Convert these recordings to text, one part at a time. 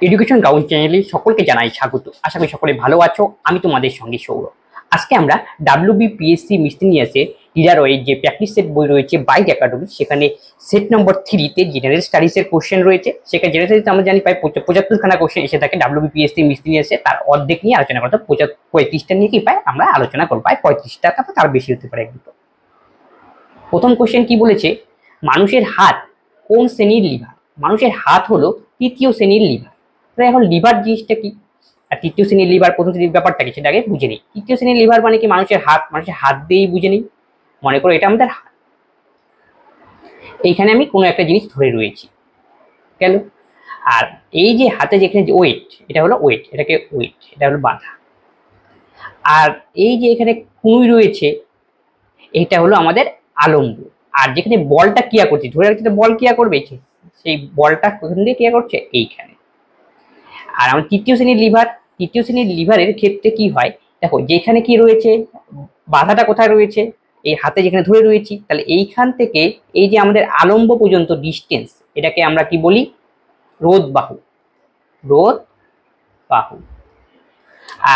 Education ground চ্যানেলে সকলকে জানাই স্বাগত। আশা করি সকলে ভালো আছো। আমি তোমাদের সঙ্গে সৌরভ। আজকে আমরা WBPSC মিসলিনিয়াসে টিলারয়ের যে প্র্যাকটিস সেট বই রয়েছে বাইক একাডেমি, সেখানে সেট নম্বর 3-তে জেনারেল স্টাডিজের কোশ্চেন রয়েছে। সেখানে জেনারেল স্টাডিজ আমরা জানি প্রায় 75খানা কোশ্চেন এসে থাকে WBPSC মিসলিনিয়াসে। তার অর্ধেক নিয়ে আলোচনা করতে 35টা নিয়ে কি পায় আমরা আলোচনা করবো, প্রায় 35টা বা তার বেশি হতে পারে একদম। প্রথম কোশ্চেন কি বলেছে, মানুষের হাত কোন শ্রেণীর লিভার? মানুষের হাত হলো তৃতীয় শ্রেণীর লিভার। এখন লিভার জিনিসটা কি আর তৃতীয় শ্রেণীর লিভার প্রথম শ্রেণীর ব্যাপারটা কি সেটা আগে বুঝে নিই। তৃতীয় শ্রেণীর লিভার মানে কি মানুষের হাত দিয়েই বুঝে নিই। মনে করো এটা আমাদের হাত, এইখানে আমি কোনো একটা জিনিস ধরে রয়েছি গেল। আর এই যে হাতে যেখানে যে ওয়েট, এটা হলো ওয়েট, এটাকে ওয়েট, এটা হলো বাধা। আর এই যে এখানে কুঁই রয়েছে, এটা হলো আমাদের আলম্ব। আর যেখানে বলটা ক্রিয়া করছে, ধরে রাখছি বল ক্রিয়া করবে, সেই বলটা কোথান দিয়ে ক্রিয়া করছে এইখানে। আর আমার তৃতীয় শ্রেণীর লিভারের ক্ষেত্রে কি হয়, দেখো যেখানে কি রয়েছে, বাধাটা কোথায় রয়েছে, এই হাতে যেখানে ধরে রয়েছি, তাহলে এইখান থেকে এই যে আমাদের আলম্ব পর্যন্ত ডিস্টেন্স, এটাকে আমরা কি বলি, রোধ বাহু। রোধ বাহু।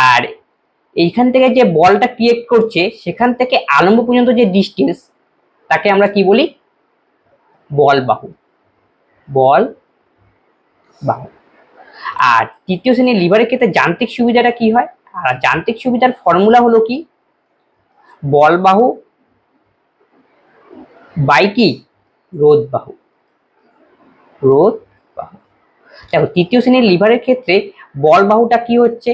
আর এইখান থেকে যে বলটা ক্রিয়েট করছে, সেখান থেকে আলম্ব পর্যন্ত যে ডিস্টেন্স, তাকে আমরা কি বলি, বল বাহু। বল বাহু। আর তৃতীয় শ্রেণীর লিভারের ক্ষেত্রে যান্ত্রিক সুবিধাটা কি হয়, আর যান্ত্রিক সুবিধার ফর্মুলা হলো কি, বল বাহু বাই কি, রোধ বাহু। রোধ বাহু। দেখো তৃতীয় শ্রেণীর লিভারের ক্ষেত্রে বল বাহুটা কি হচ্ছে,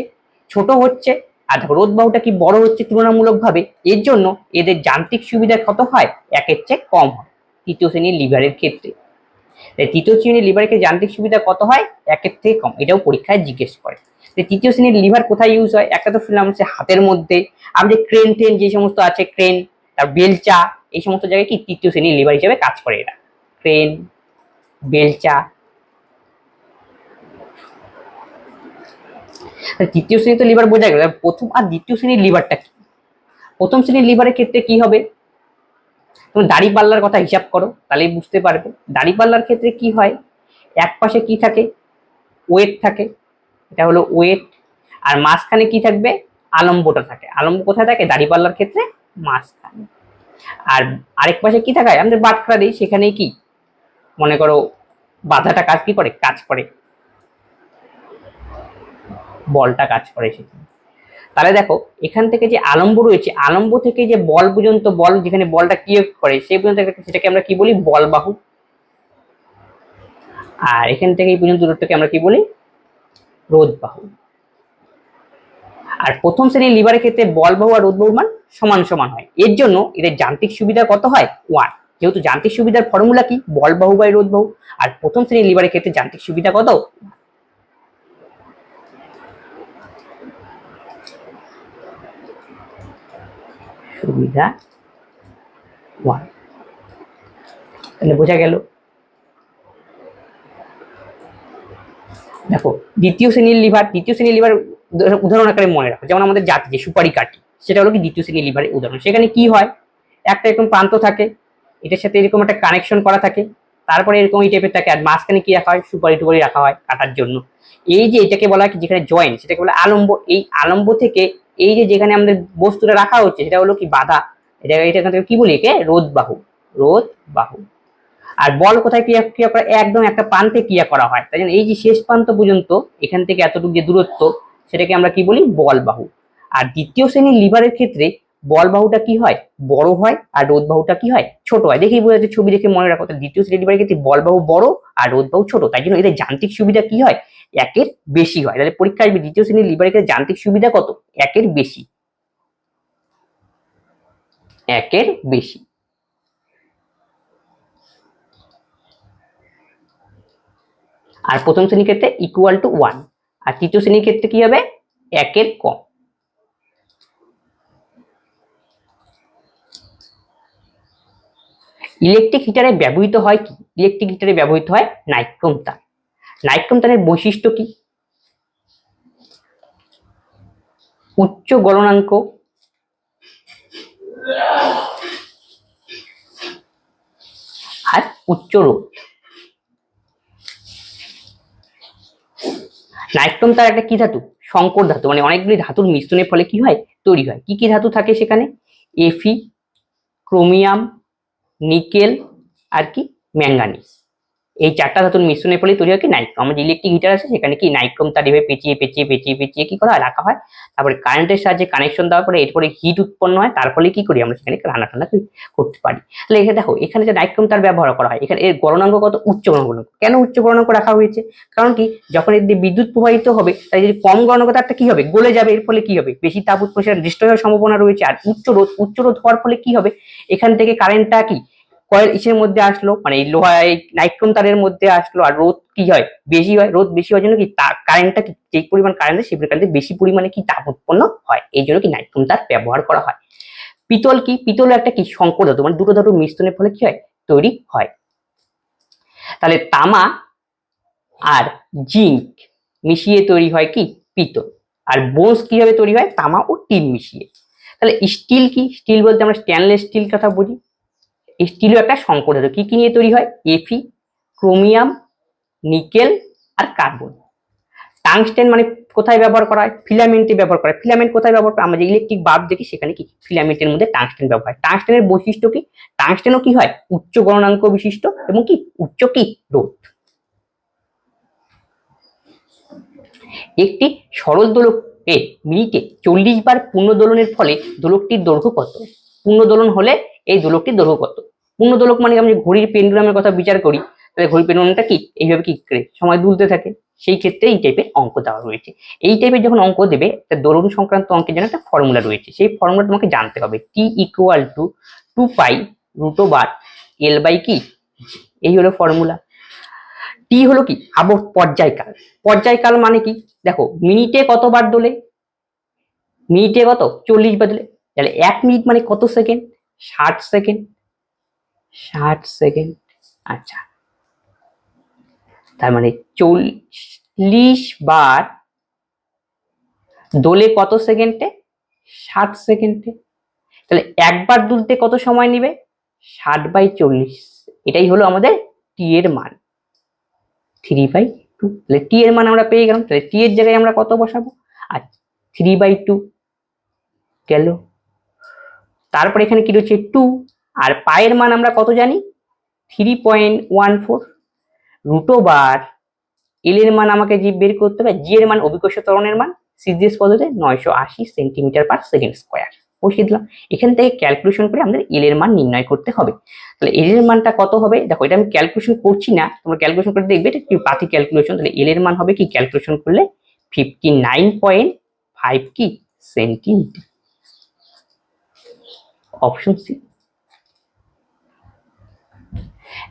ছোট হচ্ছে, আর দেখো রোধ বাহুটা কি বড় হচ্ছে তুলনামূলকভাবে। এর জন্য এদের যান্ত্রিক সুবিধা কত হয়, একের চেয়ে কম হয় তৃতীয় শ্রেণীর লিভারের ক্ষেত্রে। তৃতীয় শ্রেণীর লিভারের ক্ষেত্রে যান্ত্রিক সুবিধা কত হয়, একের থেকে কম। এটাও পরীক্ষায় জিজ্ঞেস করে। তৃতীয় শ্রেণীর লিভার কোথায় ইউজ হয়, একটা তো শুনলাম হচ্ছে হাতের মধ্যে। আমাদের ক্রেন ট্রেন যে সমস্ত আছে, ক্রেন, তার বেলচা, এই সমস্ত জায়গায় কি তৃতীয় শ্রেণীর লিভার হিসেবে কাজ করে এরা। ক্রেন, বেলচা। তৃতীয় শ্রেণীতে লিভার বোঝা গেল। প্রথম আর দ্বিতীয় শ্রেণীর লিভারটা কি, প্রথম শ্রেণীর লিভারের ক্ষেত্রে কি হবে, তুমি দাড়ি পাল্লার কথা হিসাব করো তাহলেই বুঝতে পারবে। দাড়ি পাল্লার ক্ষেত্রে কি হয়, এক পাশে কি থাকে, ওয়েট থাকে, এটা হলো ওয়েট। আর মাঝখানে কি থাকবে, আলম্বটা থাকে। আলম্ব কোথায় থাকে, দাড়ি পাল্লার ক্ষেত্রে মাঝখানে। আর আরেক পাশে কি থাকে, আমাদের বাটখারা দিই, সেখানে কি মনে করো বাধাটা কাজ কি করে, কাজ করে, বলটা কাজ করে সেখানে। তাহলে দেখো এখান থেকে যে আলম্ব রয়েছে, আলম্ব থেকে যে বল পর্যন্ত, বল যেখানে বলটা ক্রিয়েট করে সেই পর্যন্ত, সেটাকে আমরা কি বলি, বল বাহু। আর এখান থেকে এই পর্যন্ত দূরত্বকে আমরা কি বলি, রোধ বাহু। আর প্রথম শ্রেণীর লিভারের ক্ষেত্রে বল বাহু আর রোধ বাহুর মান সমান সমান হয়। এর জন্য এদের যান্ত্রিক সুবিধা কত হয়, 1। যেহেতু যান্ত্রিক সুবিধার ফর্মুলা কি, বল বাহু বাই রোধ বাহু। আর প্রথম শ্রেণীর লিভারের ক্ষেত্রে যান্ত্রিক সুবিধা কত, সুবিধা 1। তাহলে বোঝা গেল। দেখো দ্বিতীয় শ্রেণীর লিভার উদাহরণ আকারে মনে রাখো, যেমন আমাদের জাতি যে সুপারি কাঠি, সেটা হলো কি দ্বিতীয় শ্রেণীর লিভারের উদাহরণ। সেখানে কি হয়, একটা এরকম প্রান্ত থাকে, এটার সাথে এরকম একটা কানেকশন করা থাকে, তারপরে এরকম এই টাইপের থাকে, আর মাঝখানে কি রাখা হয়, সুপারি টুপারি রাখা হয় কাটার জন্য। এই যে এটাকে বলা হয় যেখানে জয়েন্ট, সেটাকে বলে আলম্ব। এই আলম্ব থেকে এই যে যেখানে আমাদের বস্তুটা রাখা হচ্ছে, সেটা হলো কি বাধা। এটা কি বলি, একে রোধ বাহু। রোধ বাহু। আর বল কোথায় ক্রিয়া করে, একদম একটা প্রান্তে ক্রিয়া করা হয়। তাই জন্য এই যে শেষ প্রান্ত পর্যন্ত এখান থেকে এতটুকু যে দূরত্ব, সেটাকে আমরা কি বলি, বল বাহু। আর দ্বিতীয় শ্রেণীর লিভারের ক্ষেত্রে বল বাহুটা কি হয়, বড় হয়, আর রোধ বাহুটা কি হয়, ছোট হয়। দেখেই বোঝা যাচ্ছে, ছবি দেখে মনে রাখো। দ্বিতীয় শ্রেণীর লিভারের ক্ষেত্রে বল বাহু বড় আর রোধ বাহু ছোট, তাই জন্য এদের যান্ত্রিক সুবিধা কি হয়, একের বেশি হয়। তাহলে পরীক্ষা আসবে দ্বিতীয় শ্রেণীর লিভারের ক্ষেত্রে যান্ত্রিক সুবিধা কত, একের বেশি। একের বেশি। আর প্রথম শ্রেণীর ক্ষেত্রে ইকুয়াল টু 1। আর তৃতীয় শ্রেণীর ক্ষেত্রে কি হবে, একের কম। ইলেকট্রিক হিটারে ব্যবহৃত হয় কি, ইলেকট্রিক হিটারে ব্যবহৃত হয় নাইক্রোম তার। নাইক্রোম তারের বৈশিষ্ট্য কি, উচ্চ গলনাঙ্ক, আর উচ্চ রোধ। নাইট্রোম তার একটা কি ধাতু? সংকর ধাতু, মানে অনেকগুলি ধাতুর মিশ্রণের ফলে কি হয়? তৈরি হয়। কি কি ধাতু থাকে সেখানে? এফি, ক্রোমিয়াম, নিকেল আর কি ম্যাঙ্গানিজ। এই চারটা ধাতুর মিশ্রণের ফলে তৈরি হয় কি? নাইট্রোম। আমাদের ইলেকট্রিক হিটার আছে, সেখানে কি নাইট্রোম তার এভাবে পেঁচিয়ে পেঁচিয়ে পেঁচিয়ে পেঁচিয়ে কি করা হয়? রাখা হয়। তারপরে কারেন্টের সাহায্যে কানেকশন দেওয়ার পরে এরপরে হিট উৎপন্ন হয়, তার ফলে কি করি? আমরা সেখানে রান্না টান্না করতে পারি। তাহলে এখানে দেখো, এখানে যে নাইট্রোম তার ব্যবহার করা হয়, এখানে এর গলনাঙ্ক কত? উচ্চ গলনাঙ্ক। কেন উচ্চ গলনাঙ্ক রাখা হয়েছে? কারণ কি, যখন এর দিয়ে বিদ্যুৎ প্রবাহিত হবে, তাই যদি কম গলনাঙ্ক তারটা কি হবে? গলে যাবে। এর ফলে কি হবে? বেশি তাপ উৎপন্ন, সেটা ডিস্ট্রয় হওয়ার সম্ভাবনা রয়েছে। আর উচ্চ রোধ হওয়ার ফলে কি হবে? এখান থেকে কারেন্টটা কি কয়েল ইসের মধ্যে আসলো, মানে এই লোহা এই নাইট্রোম তারের মধ্যে আসলো, আর রোধ কি হয়? বেশি হয়। রোধ বেশি হওয়ার জন্য কি কারেন্টটা কি, যে পরিমাণ কারেন্ট সেই পরিমাণে বেশি পরিমাণে কি তাপ উৎপন্ন হয়। এই জন্য কি নাইট্রোম তার ব্যবহার করা হয়। পিতল কি? পিতল একটা কি সংকর ধাতু, মানে দুটো ধাতুর মিশ্রণের ফলে কি হয়? তৈরি হয়। তাহলে তামা আর জিঙ্ক মিশিয়ে তৈরি হয় কি? পিতল। আর বোনস কিভাবে তৈরি হয়? তামা ও টিন মিশিয়ে। তাহলে স্টিল কি? স্টিল বলতে আমরা স্টেনলেস স্টিল কথা বুঝি। স্টিলও একটা সংকর ধাতু। কি কি নিয়ে তৈরি হয়? এফি, ক্রোমিয়াম, নিকেল আর কার্বন। টাংস্টেন মানে কোথায় ব্যবহার করা হয়? ফিলামেন্টে ব্যবহার করা হয়। ফিলামেন্ট কোথায় ব্যবহার করা? আমরা যে ইলেকট্রিক বাল্ব দেখি সেখানে কি ফিলামেন্টের মধ্যে টাংস্টেন ব্যবহার হয়। টাংস্টেনের বৈশিষ্ট্য কি? টাংস্টেনও কি হয়? উচ্চ গলনাঙ্ক বিশিষ্ট এবং কি উচ্চ কি রোধ। একটি সরল দোলকে মিনিটে 40 বার পূর্ণ দোলনের ফলে দোলকটির দৈর্ঘ্য কত? পূর্ণ দোলন হলে এই দোলকটির দৈর্ঘ্য কত? পূর্ণ দোলক মানে আমরা ঘড়ির পেন্ডুলামের কথা বিচার করি, তাহলে ঘড়ির পেন্ডুলামটা কি এইভাবে কি করে সময় দুলতে থাকে। সেই ক্ষেত্রে এই টাইপের অঙ্ক দেওয়া রয়েছে। এই টাইপের যখন অঙ্ক দেবে, দোলন সংক্রান্ত অঙ্কের জন্য একটা ফর্মুলা রয়েছে। সেই ফর্মুলা তোমাকে জানতে হবে। T equal to 2 pi root over L by কি, এই হলো ফর্মুলা। টি হলো কি? পর্যায়কাল। পর্যায়কাল মানে কি? দেখো, মিনিটে কতবার দোলে? মিনিটে কত? 40 বার দোলে। তাহলে 1 মিনিট মানে কত সেকেন্ড? 60 সেকেন্ড। 60 সেকেন্ড। আচ্ছা, তার মানে 40 বার দোলে কত সেকেন্ডে? 60 সেকেন্ডে। তাহলে একবার দুলতে কত সময় নেবে? 60/40। এটাই হলো আমাদের টি এর মান, 3/2। তাহলে টি এর মান আমরা পেয়ে গেলাম। তাহলে টি এর জায়গায় আমরা কত বসাবো? আচ্ছা, 3/2 গেল। তারপর এখানে কি রয়েছে? 2। আর পায়ের মান আমরা কত জানি? 3.14। রুট ওভার এল এর মান আমাকে জি বের করতে হবে। জি এর মান অভিকর্ষ ত্বরণের মান সিজিএস পদ্ধতিতে 980 সেন্টিমিটার পার সেকেন্ড স্কোয়ার বসিয়ে দিলাম। এখান থেকে ক্যালকুলেশন করে আমাদের এল এর মান নির্ণয় করতে হবে। তাহলে এল এর মানটা কত হবে? দেখো, এটা আমি ক্যালকুলেশন করছি না, তোমরা ক্যালকুলেশন করে দেখবে, এটা কি পাতি ক্যালকুলেশন। তাহলে এল এর মান হবে কি ক্যালকুলেশন করলে 59.5 কি সেন্টিমিটার। Option C.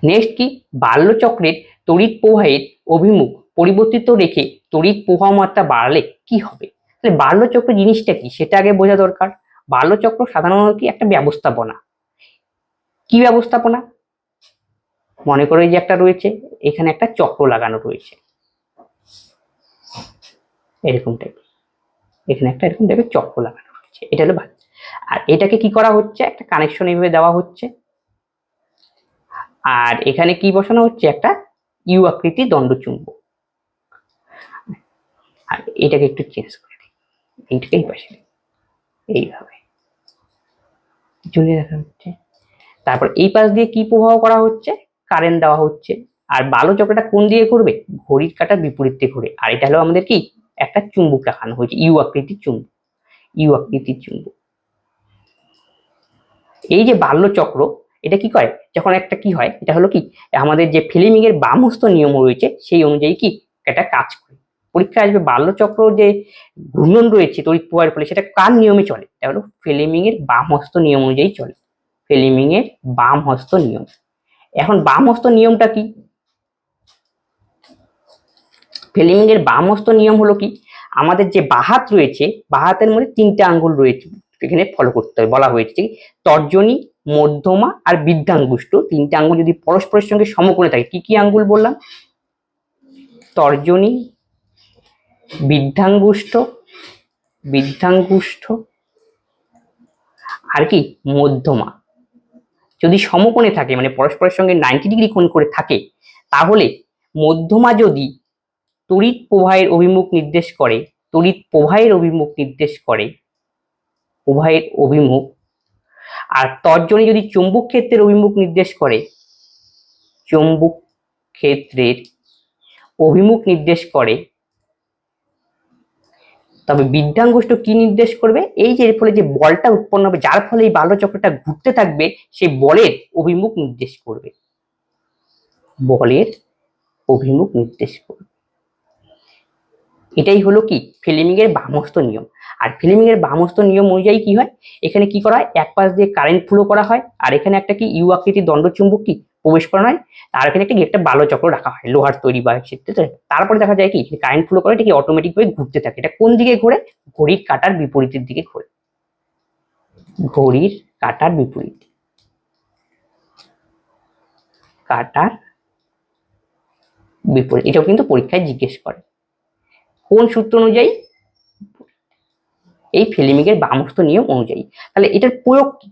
নেক্সট কি? বাল্যচক্রের তড়িৎ প্রবাহের অভিমুখ পরিবর্তিত রেখে তড়িৎ প্রবাহ মাত্রা বাড়ালে কি হবে? তাহলে বাল্যচক্র জিনিসটা কি সেটা আগে বোঝা দরকার। বাল্যচক্র সাধারণত কি একটা ব্যবস্থাপনা। কি ব্যবস্থাপনা? মনে করো এই যে একটা রয়েছে, এখানে একটা চক্র লাগানো রয়েছে এরকম টাইপের, এখানে একটা এরকম টাইপের চক্র লাগানো রয়েছে। এটা হলো ভালো। আর এটাকে কি করা হচ্ছে? একটা কানেকশন এইভাবে দেওয়া হচ্ছে, আর এখানে কি বসানো হচ্ছে? একটা ইউ আকৃতি দণ্ডচুম্বক। আর এটাকে একটু চেঞ্জ করে দিই, এইটাকে এই পাশে এইভাবে ঝুলিয়ে রাখা হচ্ছে। তারপর এই পাশ দিয়ে কি প্রবাহ করা হচ্ছে? কারেন্ট দেওয়া হচ্ছে। আর বাল্যচক্রটা কোন দিয়ে ঘুরবে? ঘড়ির কাঁটার বিপরীত দিয়ে ঘুরে। আর এটা হলো আমাদের কি একটা চুম্বক লাগানো হয়েছে, ইউ আকৃতির চুম্বক। ইউ আকৃতির চুম্বক। এই যে বাল্যচক্র, এটা কি করে? যখন একটা কি হয়, এটা হলো কি আমাদের যে ফ্লেমিং এর বামহস্ত নিয়ম রয়েছে সেই অনুযায়ী কি এটা কাজ করে। পরীক্ষায় আসবে বাল্যচক্র যে ঘূর্ণন রয়েছে তড়িৎ প্রবাহের ফলে, সেটা কার নিয়মে চলে? এটা হলো ফ্লেমিং এর বামহস্ত নিয়ম অনুযায়ী চলে। ফ্লেমিং এর বামহস্ত নিয়ম। এখন বামহস্ত নিয়মটা কি? ফ্লেমিং এর বামহস্ত নিয়ম হলো কি, আমাদের যে বাহাত রয়েছে, বাহাতের মধ্যে 3টে আঙ্গুল রয়েছে, এখানে ফলো করতে হবে। বলা হয়েছে তর্জনী, মধ্যমা আর বৃদ্ধাঙ্গুষ্ঠ, 3টে আঙ্গুল যদি পরস্পরের সঙ্গে সমকোণে থাকে, কি কি আঙ্গুল বললাম? তর্জনী, বৃদ্ধাঙ্গুষ্ঠ, বৃদ্ধাঙ্গুষ্ঠ আর কি মধ্যমা। যদি সমকোণে থাকে, মানে পরস্পরের সঙ্গে 90 ডিগ্রি কোণ করে থাকে, তাহলে মধ্যমা যদি তড়িৎ প্রবাহের অভিমুখ নির্দেশ করে, তড়িৎ প্রবাহের অভিমুখ নির্দেশ করে, প্রবাহের অভিমুখ। আর তর্জনী যদি চৌম্বক ক্ষেত্রের অভিমুখ নির্দেশ করে, চৌম্বক ক্ষেত্রের অভিমুখ নির্দেশ করে, তবে বিদ্যাঙ্গুষ্ঠ কি নির্দেশ করবে? এই যে এর ফলে যে বলটা উৎপন্ন হবে, যার ফলে এই বাল্য চক্রটা ঘুরতে থাকবে, সেই বলের অভিমুখ নির্দেশ করবে, বলের অভিমুখ নির্দেশ করবে। এটাই হলো কি ফ্লেমিং এর বামস্ত নিয়ম। আর ফ্লেমিং এর বামস্ত নিয়ম অনুযায়ী কি হয়, এখানে কি করা হয়, এক পাশ দিয়ে কারেন্ট ফ্লো করা হয়, আর এখানে একটা কি ইউ আকৃতির দণ্ডচুম্বক কি প্রবেশ করানো হয়, আর এখানে একটা বাল্য চক্র রাখা হয় লোহার তৈরি বা ক্ষেত্রে। তারপরে দেখা যায় কি কারেন্ট ফ্লো করে এটা কি অটোমেটিক ভাবে ঘুরতে থাকে। এটা কোন দিকে ঘোরে? ঘড়ির কাঁটার বিপরীতের দিকে ঘোরে, ঘড়ির কাঁটার বিপরীত, কাঁটার বিপরীত। এটাও কিন্তু পরীক্ষায় জিজ্ঞেস করে কোন সূত্র অনুযায়ী? এই ফ্লেমিং এর বামস্ত নিয়ম অনুযায়ী। তাহলে এটার প্রয়োগ কি?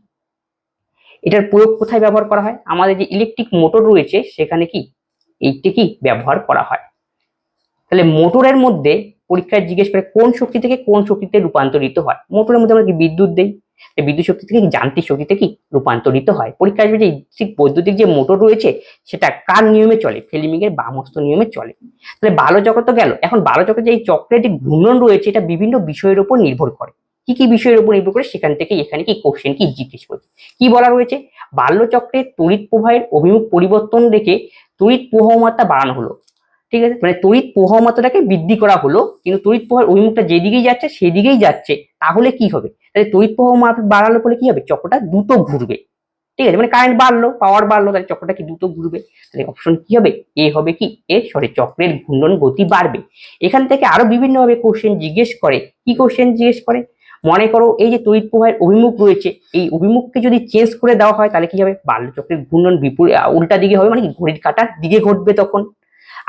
এটার প্রয়োগ কোথায় ব্যবহার করা হয়? আমাদের যে ইলেকট্রিক মোটর রয়েছে সেখানে কি এইটা কি ব্যবহার করা হয়। তাহলে মোটরের মধ্যে পরীক্ষায় জিজ্ঞেস করে কোন শক্তি থেকে কোন শক্তিতে রূপান্তরিত হয়। মোটরের মধ্যে আমরা কি বিদ্যুৎ দেই, বিদ্যুৎ শক্তি থেকে যান্ত্রিক শক্তিতে কি রূপান্তরিত হয়। পরীক্ষায় আসবে যে ঠিক বৈদ্যুতিক যে মোটর রয়েছে সেটা কার নিয়মে চলে? ফ্লেমিং এর বামস্ত নিয়মে চলে। তাহলে বাল্য চক্র তো গেল, এখন বাল্য চক্রের যে এই চক্রের যে ঘূর্ণন রয়েছে এটা বিভিন্ন বিষয়ের উপর নির্ভর করে। কি কি বিষয়ের উপর নির্ভর করে সেখান থেকে এখানে কি কোশ্চেন কি জিজ্ঞেস করছে। কি বলা রয়েছে? বাল্য চক্রে তড়িৎ প্রবাহের অভিমুখ পরিবর্তন রেখে তড়িৎ প্রবাহমাত্রা বাড়ানো হলো। ঠিক আছে, মানে তড়িৎ প্রবাহমাত্রাটাকে বৃদ্ধি করা হলো, কিন্তু তড়িৎ প্রবাহের অভিমুখটা যেদিকেই যাচ্ছে সেদিকেই যাচ্ছে। তাহলে কি হবে? তাহলে তড়িৎ প্রবাহ মাত্রা বাড়ানোর ফলে কি হবে? চক্রটা দ্রুত ঘুরবে। ঠিক আছে, মানে কারেন্ট বাড়লো, পাওয়ার বাড়লো, তাহলে চক্রটা কি দ্রুত ঘুরবে। তাহলে অপশন কি হবে? এ হবে কি এর সরি চক্রের ঘূর্ণন গতি বাড়বে। এখান থেকে আরো বিভিন্ন ভাবে কোশ্চেন জিজ্ঞেস করে। কি কোশ্চেন জিজ্ঞেস করে? মনে করো এই যে তড়িৎ প্রবাহের অভিমুখ রয়েছে, এই অভিমুখকে যদি চেঞ্জ করে দেওয়া হয় তাহলে কি হবে? বাল্য চক্রের ঘূর্ণন বিপরীত উল্টা দিকে হবে, মানে কি ঘড়ির কাঁটার দিকে ঘটবে তখন।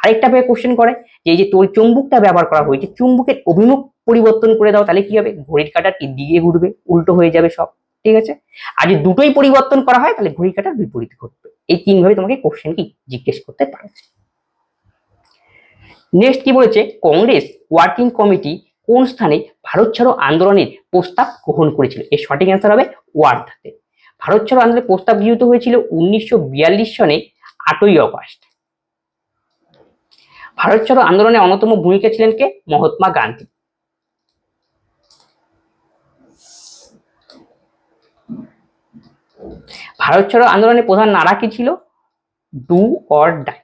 আরেকটা ভাবে কোশ্চেন করে যে এই যে চুম্বকটা ব্যবহার করা হয়েছে, চুম্বকের অভিমুখ পরিবর্তন করে দাও, তাহলে কি হবে? ঘড়ির কাঁটার দিকে ঘুরবে, উল্টো হয়ে যাবে সব। ঠিক আছে, আর যদি দুটোই পরিবর্তন করা হয় তাহলে ঘড়ির কাঁটার বিপরীত ঘটবে। এই তিন ভাবে তোমাকে কোশ্চেন কি জিজ্ঞেস করতে পারে। নেক্সট কি বলেছে? কংগ্রেস ওয়ার্কিং কমিটি কোন স্থানে ভারত ছাড়ো আন্দোলনের প্রস্তাব গ্রহণ করেছিল? এর সঠিক অ্যান্সার হবে ওয়ার্ধাতে। ভারত ছাড়ো আন্দোলনের প্রস্তাব গৃহীত হয়েছিল 1942 সনে 8ই অগস্ট। ভারত ছাড়ো আন্দোলনে অন্যতম ভূমিকা ছিলেন কে? মহাত্মা গান্ধী। ভারত ছাড়ো আন্দোলনের প্রধান নারা কি ছিল? Do or die.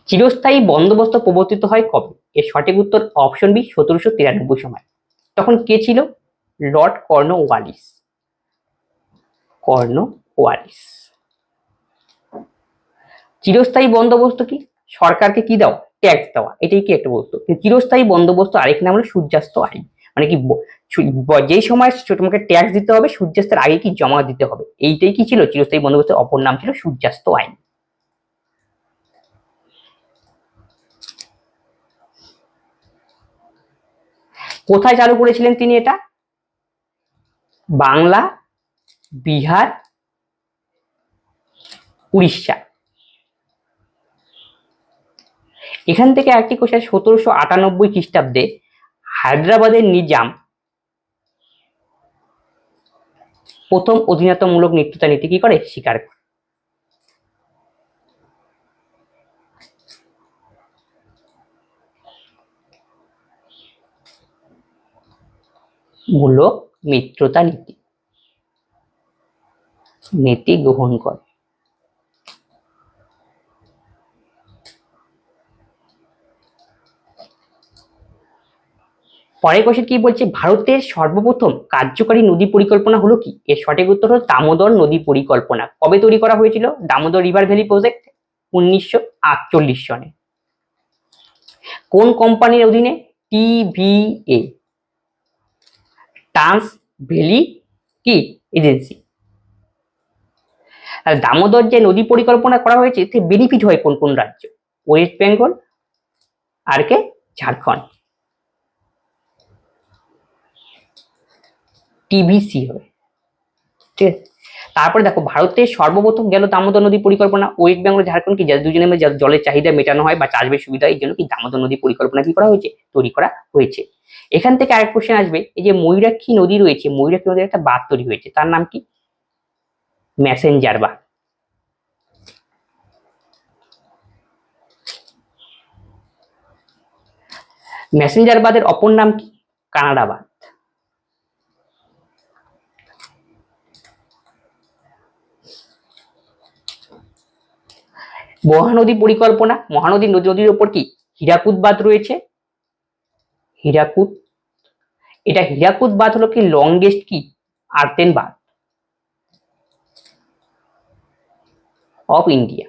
চিরস্থায়ী বন্দোবস্ত প্রবর্তিত হয় কবে? এর সঠিক উত্তর অপশন বি 1793 সময়। তখন কে ছিল? Lord Cornwallis. কর্নওয়ালিস। চিরস্থায়ী বন্দোবস্ত কি? সরকারকে কি দাও? ট্যাক্স দেওয়া, এটাই কি একটা বস্তু। চিরস্থায়ী বন্দোবস্ত আরেক নাম হলো সূর্যাস্ত আইন। মানে কি যেই সময় তোমাকে ট্যাক্স দিতে হবে সূর্যাস্তের আগে কি জমা দিতে হবে, এইটাই কি ছিল চিরস্থায়ী বন্দোবস্তের অপর নাম ছিল সূর্যাস্ত আইন। কোথায় চালু করেছিলেন তিনি এটা? বাংলা, বিহার, উড়িষ্যা। এখান থেকে একটি কোশ্চেন 1798 খ্রিস্টাব্দে হায়দ্রাবাদের নিজাম প্রথম অধীনতামূলক মিত্রতা নীতি কি করে? স্বীকার করে। মূলক মিত্রতা নীতি গ্রহণ করে। পরের কোশ্চেন কি বলছে? ভারতের সর্বপ্রথম কার্যকারী নদী পরিকল্পনা হলো কি? এর সঠিক উত্তর হলো দামোদর নদী পরিকল্পনা। কবে তৈরি করা হয়েছিল? দামোদর রিভার ভ্যালি প্রজেক্ট 1948 সনে। কোন কোম্পানির অধীনে? টিভিএ, ট্রান্স ভ্যালি কি এজেন্সি। দামোদর যে নদী পরিকল্পনা করা হয়েছে এতে বেনিফিট হয় কোন কোন রাজ্য? ওয়েস্ট বেঙ্গল আর কে? ঝাড়খণ্ড। টিভিসি হবে। ঠিক আছে, তারপরে দেখো ভারতের সর্বপ্রথম গেল দামোদর নদী পরিকল্পনা, ওয়েস্ট বেঙ্গল ঝাড়খণ্ড কি দুজনের মধ্যে জলের চাহিদা মেটানো হয় বা চাষবাসের সুবিধা, এই জন্য কি দামোদর নদী পরিকল্পনা কি করা হয়েছে, তৈরি করা হয়েছে। এখান থেকে আরেক কোশ্চেন আসবে, এই যে ময়ূরাক্ষী নদী রয়েছে, ময়ূরাক্ষী নদীর একটা বাঁধ তৈরি হয়েছে, তার নাম কি, ম্যাসেঞ্জার বাঁধ। ম্যাসেঞ্জার বাঁধের অপর নাম কি, কানাডা বাঁধ। মহানদী পরিকল্পনা, নদীর ওপর কি হীরাকুদ বাঁধ রয়েছে, হীরাকুদ। এটা হীরাকুদ বাঁধ হলো কি লংগেস্ট কি আর্তেন বাঁধ অফ ইন্ডিয়া,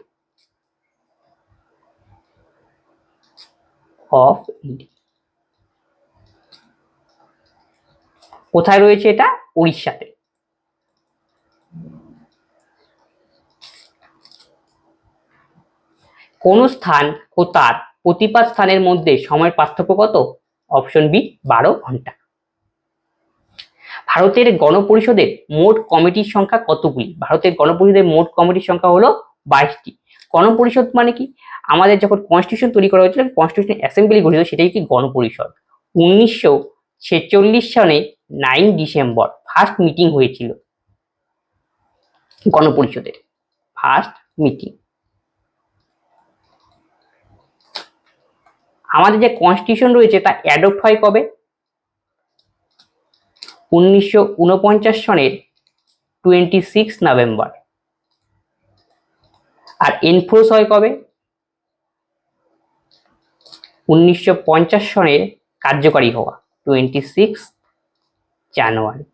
কোথায় রয়েছে এটা, উড়িষ্যাতে। কোন স্থান ও তার প্রতিপাদ স্থানের মধ্যে সময়ের পার্থক্য কত, অপশন বি 12 ঘন্টা। ভারতের গণপরিষদের মোট কমিটির সংখ্যা কতগুলি, ভারতের গণপরিষদের মোট কমিটির সংখ্যা হলো 22টি। গণপরিষদ মানে কি, আমাদের যখন কনস্টিটিউশন তৈরি করা হয়েছিল, কনস্টিটিউশন অ্যাসেম্বলি গঠিত, সেটাই কি গণপরিষদ। 1946 সালে 9 ডিসেম্বর ফার্স্ট মিটিং হয়েছিল গণপরিষদের, ফার্স্ট মিটিং। আমাদের যে কনস্টিটিউশন রয়েছে তা অ্যাডপ্ট হয় কবে, 1949 সনের 26 নভেম্বর। আর এনফোর্স হয় কবে, 1950 সনের কার্যকারী হওয়া 26 জানুয়ারি।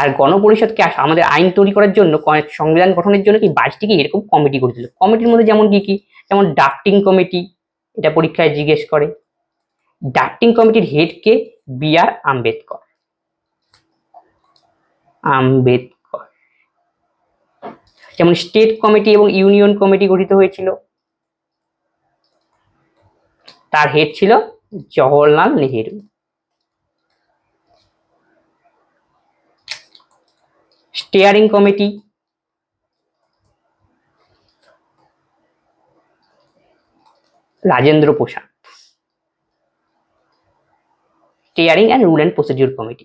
আর গণপরিষদকে আমাদের আইন তৈরি করার জন্য, সংবিধান গঠনের জন্য কি 22টি কি এরকম কমিটি করেছিল। কমিটির মধ্যে যেমন কি কি, যেমন ড্রাফটিং কমিটি, এটা পরীক্ষায় জিজ্ঞেস করে। ড্রাফটিং কমিটির হেড কে, বি.আর. আম্বেদকর। যেমন স্টেট কমিটি এবং ইউনিয়ন কমিটি গঠিত হয়েছিল, তার হেড ছিল Jawaharlal Nehru. Steering committee, Rajendra Prasad. Steering and rule and procedure committee.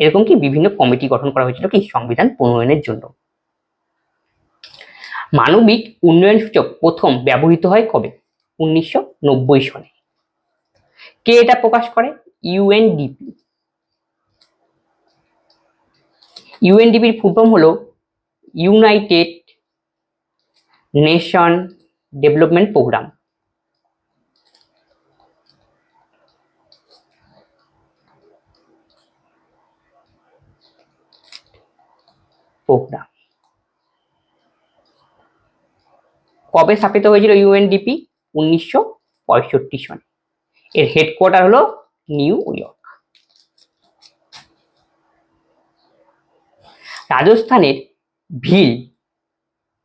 এরকম কি বিভিন্ন কমিটি গঠন করা হয়েছিল কি সংবিধান প্রণয়নের জন্য। মানবিক উন্নয়ন সূচক প্রথম ব্যবহৃত হয় কবে, 1990 সনে। কে এটা প্রকাশ করে, ইউএনডিপি। ইউএনডিপির ফুল ফর্ম হলো ইউনাইটেড নেশন ডেভেলপমেন্ট প্রোগ্রাম। কবে স্থাপিত হয়েছিল ইউএনডিপি, 1965 সনে। এর হেডকোয়ার্টার হলো নিউ ইয়র্ক। রাজস্থানের ভিল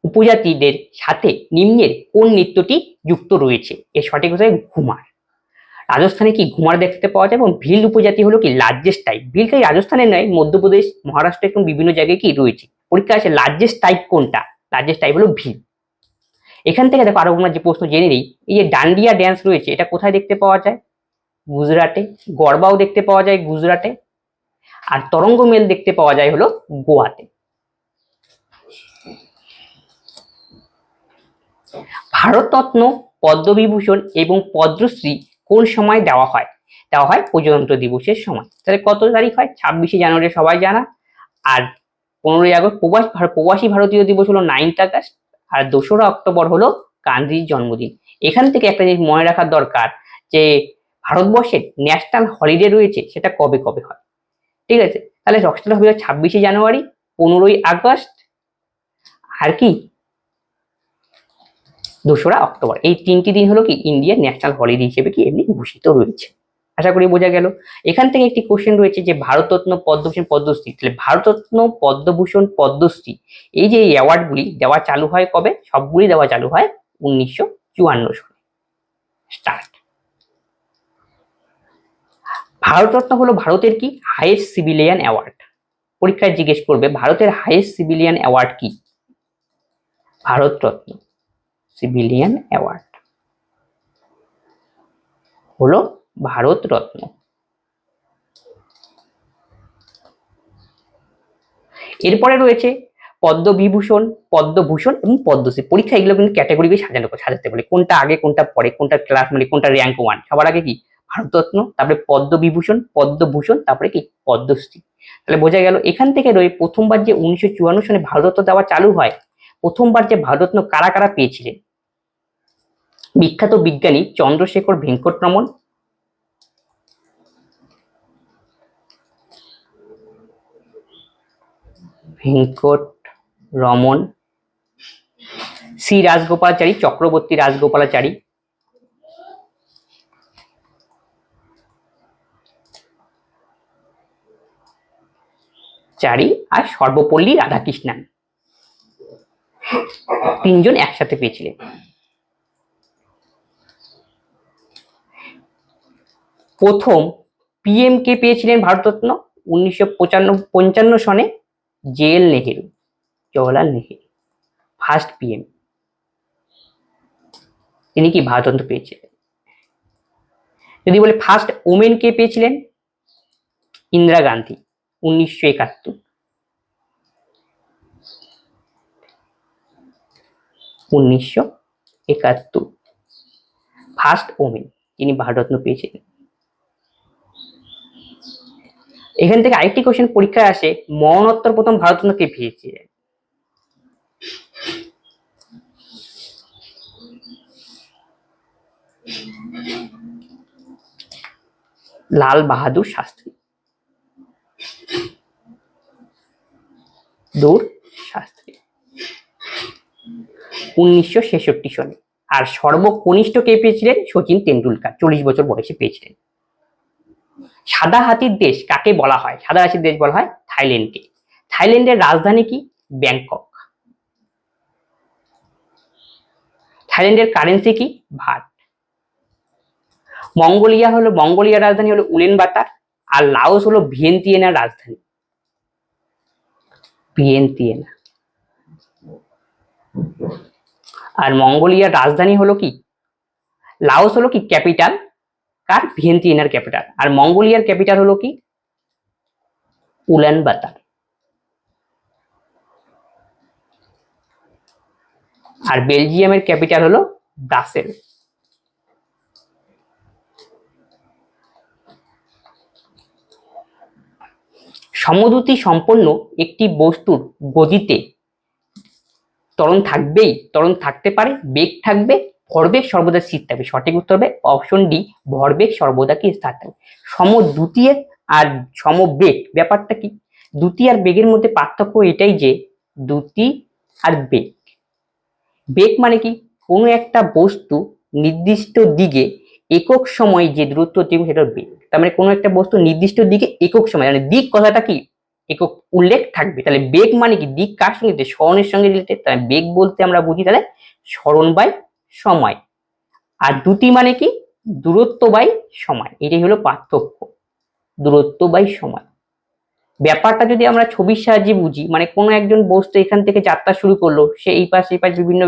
উপজাতিদের সাথে নিম্নের কোন নৃত্যটি যুক্ত রয়েছে, এর সঠিক উত্তর ঘুমার। রাজস্থানে কি ঘুমার দেখতে পাওয়া যায়, এবং ভিল উপজাতি হলো কি লার্জেস্ট টাইপ। ভিলটা রাজস্থানে নয়, মধ্যপ্রদেশ, মহারাষ্ট্র এবং বিভিন্ন জায়গায় কি রয়েছে। পরীক্ষা আছে লার্জেস্ট টাইপ কোনটা, লার্জেস্ট টাইপ হলো ভিল। এখান থেকে দেখো আরো আমরা যে প্রশ্ন জেনে নিই, এই যে ডান্ডিয়া ড্যান্স রয়েছে এটা কোথায় দেখতে পাওয়া যায়, গুজরাটে। গরবাও দেখতে পাওয়া যায় গুজরাটে। আর তরঙ্গ মেল দেখতে পাওয়া যায় হলো গোয়াতে। ভারতরত্ন, পদ্মবিভূষণ এবং পদ্মশ্রী কোন সময় দেওয়া হয়, প্রজাতন্ত্র দিবসের সময়। তাহলে কত তারিখ হয়, 26শে জানুয়ারি সবাই জানা। আর 15ই আগস্ট প্রবাসী ভারতীয় দিবস হলো 9th আগস্ট। আর 2রা অক্টোবর হলো গান্ধীর জন্মদিন। এখান থেকে একটা জিনিস মনে রাখার দরকার, যে ভারতবর্ষের ন্যাশনাল হলিডে রয়েছে সেটা কবে কবে হয়। ঠিক আছে, তাহলে রক্সটা হবে 26শে জানুয়ারি, 15ই আগস্ট, আর কি 2রা অক্টোবর। এই 3টি দিন হলো কি ইন্ডিয়ার ন্যাশনাল হলিডে হিসেবে কি এমনি ঘোষিত রয়েছে। আশা করি বোঝা গেল। এখান থেকে একটি কোশ্চেন রয়েছে যে ভারতরত্ন, পদ্মভূষণ, পদ্মশ্রী। তাহলে ভারতরত্ন, পদ্মভূষণ, পদ্মশ্রী এই যে অ্যাওয়ার্ডগুলি দেওয়া চালু হয় কবে, সবগুলি দেওয়া চালু হয় 1954 সালে। স্টার্ট। ভারতরত্ন হলো ভারতের কি হাইয়েস্ট সিভিলিয়ান অ্যাওয়ার্ড। পরীক্ষায় জিজ্ঞেস করবে ভারতের হাইয়েস্ট সিভিলিয়ান অ্যাওয়ার্ড কি? ভারতরত্ন সিভিলিয়ান অ্যাওয়ার্ড হলো ভারতরত্ন। এরপরে রয়েছে পদ্মবিভূষণ, পদ্মভূষণ এবং পদ্মশ্রী। পরীক্ষা এগুলো কিন্তু ক্যাটাগরি সাজাতে বলে, কোনটা আগে কোনটা পরে, কোনটা ক্লাস মানে কোনটা র্যাঙ্ক 1। সবার আগে কি ভারতরত্ন, তারপরে পদ্মবিভূষণ, পদ্মভূষণ, তারপরে কি পদ্মশ্রী। তাহলে বোঝা গেল এখান থেকে রয়ে প্রথমবার যে 1954 সালে ভারতরত্ন দেওয়া চালু হয়, প্রথমবার যে ভারতরত্ন কারা কারা পেয়েছিলেন? বিখ্যাত বিজ্ঞানী চন্দ্রশেখর ভেঙ্কটরমন, সি রাজগোপালাচারী, চক্রবর্তী রাজগোপালাচারী, আর সর্বপল্লী রাধাকৃষ্ণন। তিনজন একসাথে পেয়েছিলেন। প্রথম পিএম কে পেয়েছিলেন ভারতরত্ন 1955 সনে? JL Nehru, Jawaharlal Nehru first PM, তিনি কি ভারতরত্ন পেয়েছিলেন। যদি বলে ফার্স্ট ওমেন কে পেয়েছিলেন? ইন্দিরা গান্ধী 1971। ফার্স্ট ওমেন তিনি ভারতরত্ন পেয়েছিলেন। এখান থেকে আরেকটি কোশ্চেন পরীক্ষায় আসে, মরণোত্তর প্রথম ভারতরত্ন কে পেয়েছিলেন? লাল বাহাদুর শাস্ত্রী, শাস্ত্রী 1966 সনে। আর সর্বকনিষ্ঠ কে পেয়েছিলেন? সচিন তেন্ডুলকার 40 বছর বয়সে পেয়েছিলেন। সাদা হাতির দেশ কাকে বলা হয়? সাদা হাতির দেশ বলা হয় থাইল্যান্ডকে। থাইল্যান্ডের রাজধানী কি? ব্যাংকক। থাইল্যান্ডের কারেন্সি কি? ভাট। মঙ্গোলিয়ার রাজধানী হলো উলেনবাটার। আর লাওস হলো ভিয়েন্তিয়েনার রাজধানী, ভিয়েন্তিয়েনা। আর মঙ্গোলিয়ার রাজধানী হলো কি? লাওস হলো কি ক্যাপিটাল, কার? ভিয়েন্তিয়েনার ক্যাপিটাল। আর মঙ্গোলিয়ার ক্যাপিটাল হলো কি? উলানবাটার। আর বেলজিয়ামের ক্যাপিটাল হলো ব্রাসেল। সমদ্রুতি সম্পন্ন একটি বস্তুর গতিতে ত্বরণ থাকতে পারে, বেগ থাকবে, ভরবেগ সর্বদা স্থির থাকবে। সঠিক উত্তর হবে অপশন ডি, ভরবেগ সর্বদা কি স্থির থাকবে। সমদ্রুতি আর সমবেগ ব্যাপারটা কি? দ্রুতি আর বেগের মধ্যে পার্থক্য এটাই যে দ্রুতি আর বেগ মানে কি? কোনো একটা বস্তু নির্দিষ্ট দিকে একক সময়ে যে দূরত্ব অতিক্রম সেটা বেগ। তার মানে কোনো একটা বস্তু নির্দিষ্ট দিকে একক সময়, মানে দিক কথাটা কি একক উল্লেখ থাকবে। তাহলে বেগ মানে কি? দিক কার সঙ্গে? স্মরণের সঙ্গে রিলেটেড। তাহলে বেগ বলতে আমরা বুঝি তাহলে স্মরণ বাই সময়। আর দ্রুতি মানে কি? দূরত্ব বাই সময়। এটাই হলো পার্থক্য, দূরত্ব বাই সময়। ব্যাপারটা যদি আমরা ছবির সাহায্যে বুঝি, মানে কোনো একজন বস্তু এখান থেকে যাত্রা শুরু করলো, সে এই পাশ বিভিন্ন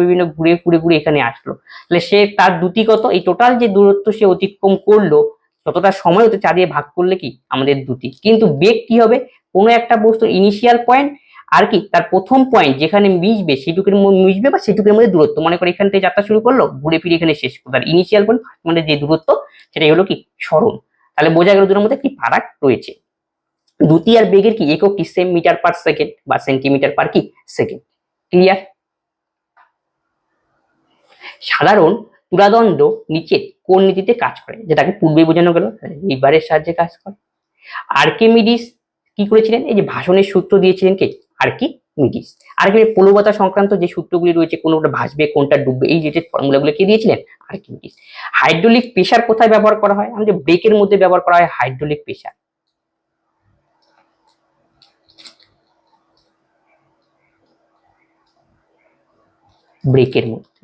ঘুরে এখানে আসলো, তাহলে সে তার দ্রুতি কত? এই টোটাল যে দূরত্ব সে অতিক্রম করলো, যতটা সময় হতে 4 দিয়ে ভাগ করলে কি আমাদের দ্রুতি। কিন্তু বেগ কি হবে? কোনো একটা বস্তু ইনিশিয়াল পয়েন্ট আর কি তার প্রথম পয়েন্ট যেখানে মিশবে বা সেটুকুর মধ্যে দূরত্ব। মনে করে এখান থেকে যাত্রা শুরু করলো, ঘুরে ফিরে এখানে শেষ করলো, তার ইনিশিয়াল পয়েন্ট মানে যে দূরত্ব সেটাই হলো কি সরণ। তাহলে বোঝা গেল দুটোর মধ্যে কি ফারাক রয়েছে। দ্রুতি আর বেগের কি একক কি? সেম, মিটার পার সেকেন্ড বা সেন্টিমিটার পার কি সেকেন্ড। ক্লিয়ার? সাধারণ তুলাদণ্ড নিচের কোন নীতিতে কাজ করে? যেটাকে পূর্বেই বোঝানো গেল, লিভারের সাহায্যে কাজ করে। আর্কিমিডিস কি করেছিলেন? এই যে ভাষণের সূত্র দিয়েছিলেন কে? আর্কিমিডিস। আর্কিমিডিস প্রবলতা সংক্রান্ত যে সূত্রগুলি রয়েছে, কোনটা ভাসবে কোনটা ডুববে, এই রিলেটেড ফর্মুলাগুলো কে দিয়েছিলেন? আর্কিমিডিস। হাইড্রোলিক প্রেসার কোথায় ব্যবহার করা হয়? আমাদের ব্রেকের মধ্যে ব্যবহার করা হয় হাইড্রোলিক প্রেসার। ব্রেকের মধ্যে।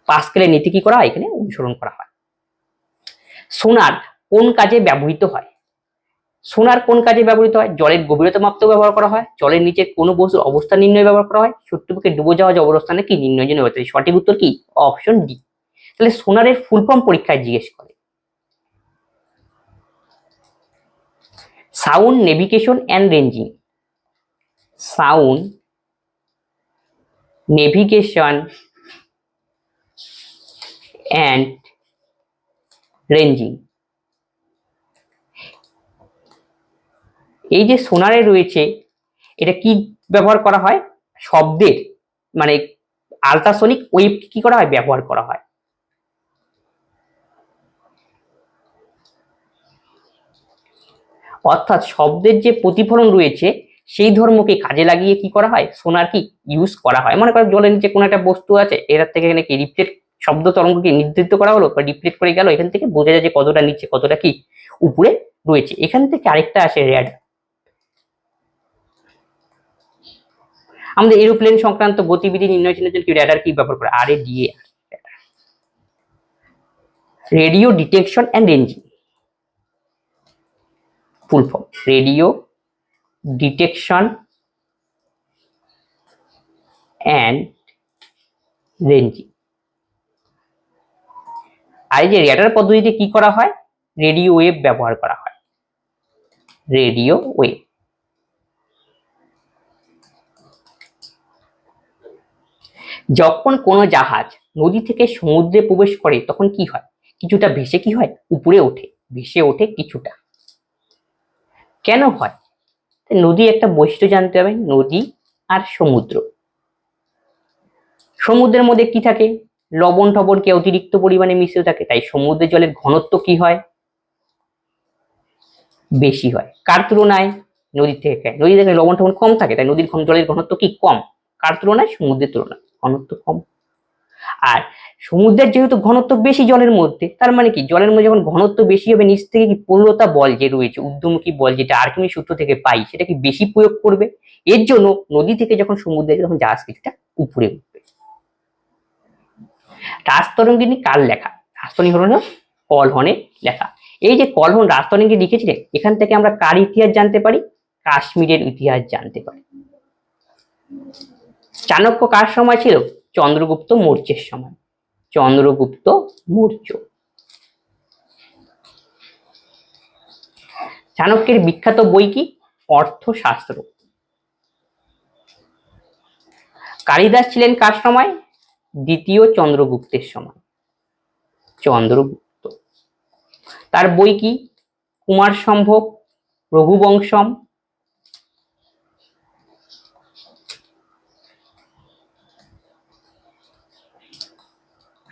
পাস্কেলের নীতি কি করা হয়? এখানে অনুসরণ করা হয়। সোনার কোন কাজে ব্যবহৃত হয়? সোনার কোন কাজে ব্যবহৃত হয়? জলের গভীরতা মাপতেও ব্যবহার করা হয়, জলের নিচে কোনো বস্তুর অবস্থান নির্ণয় ব্যবহার করা হয়, শত্রুপক্ষে ডুবে যাওয়া অবস্থানে কি নির্ণয়ের জন্য ব্যবহৃত হয়? সঠিক উত্তর কি? Option D. তাহলে সোনারের ফুল ফর্ম পরীক্ষায় জিজ্ঞেস করে। Sound navigation and ranging, sound navigation and ranging, এই যে সোনারে রয়েছে এটা কি ব্যবহার করা হয়? শব্দের মানে আল্ট্রাসনিক ওয়েভ কি করা হয়? ব্যবহার করা হয়। অর্থাৎ শব্দের যে প্রতিফলন রয়েছে সেই ধর্মকে কাজে লাগিয়ে কি করা হয়? সোনার কি ইউজ করা হয়। মনে করো জলের নিচে কোনো একটা বস্তু আছে, এর থেকে এখানে কি রিফ্লেক্ট শব্দ তরঙ্গকে নির্ধারিত করা হলো বা রিফ্লেক্ট করে গেল, এখান থেকে বোঝা যায় যে কতটা নিচে কতটা কি উপরে রয়েছে। এখান থেকে আরেকটা আসে রেড। আমাদের এরোপ্লেন সংক্রান্ত গতিবিধি নির্ণয়ের জন্য কি রেডার কি ব্যবহার করে? RADAR, radio detection and ranging, full form radio detection and ranging. আর এই যে রেডার পদ্ধতিতে কি করা হয়? রেডিও ওয়েভ ব্যবহার করা হয়, রেডিও ওয়েভ। যখন কোনো জাহাজ নদী থেকে সমুদ্রে প্রবেশ করে তখন কি হয়? কিছুটা ভেসে কি হয়? উপরে ওঠে, ভেসে ওঠে কিছুটা। কেন হয়? নদী একটা বৈশিষ্ট্য জানতে হবে, নদী আর সমুদ্র। সমুদ্রের মধ্যে কি থাকে? লবণ টবণ কি অতিরিক্ত পরিমাণে মিশে থাকে, তাই সমুদ্রের জলের ঘনত্ব কি হয়? বেশি হয়। কার তুলনায়? নদী থেকে। নদী থেকে লবণ টবণ কম থাকে, তাই নদীর জলের ঘনত্ব কি কম। কার তুলনায়? সমুদ্রের তুলনায় ঘনত্ব কম। আর সমুদ্রের যেহেতু ঘনত্ব বেশি জলের মধ্যে, তার মানে কি জলের মধ্যে যখন ঘনত্ব বেশি হবে নিচ থেকে কি প্রবলতা বল যে রয়েছে, ঊর্ধ্বমুখী বল যেটা আর্কিমিডিস সূত্র থেকে পাই, সেটা কি বেশি প্রয়োগ করবে। এর জন্য নদী থেকে যখন সমুদ্রে যখন জাহাজ কিছুটা উপরে উঠবে। রাজতরঙ্গিনী কার লেখা? রাজতরঙ্গিনী হলো কলহনের লেখা। এই যে কলহন রাজতরঙ্গিনী লিখেছিলেন, এখান থেকে আমরা কার ইতিহাস জানতে পারি? কাশ্মীরের ইতিহাস জানতে পারি। চাণক্য কার সময় ছিল? চন্দ্রগুপ্ত মৌর্যের সময়, চন্দ্রগুপ্ত মৌর্য। চাণক্যের বিখ্যাত বই কি? অর্থশাস্ত্র। কালিদাস ছিলেন কার সময়? দ্বিতীয় চন্দ্রগুপ্তের সময়, চন্দ্রগুপ্ত। তার বই কি? কুমার সম্ভব, রঘুবংশম,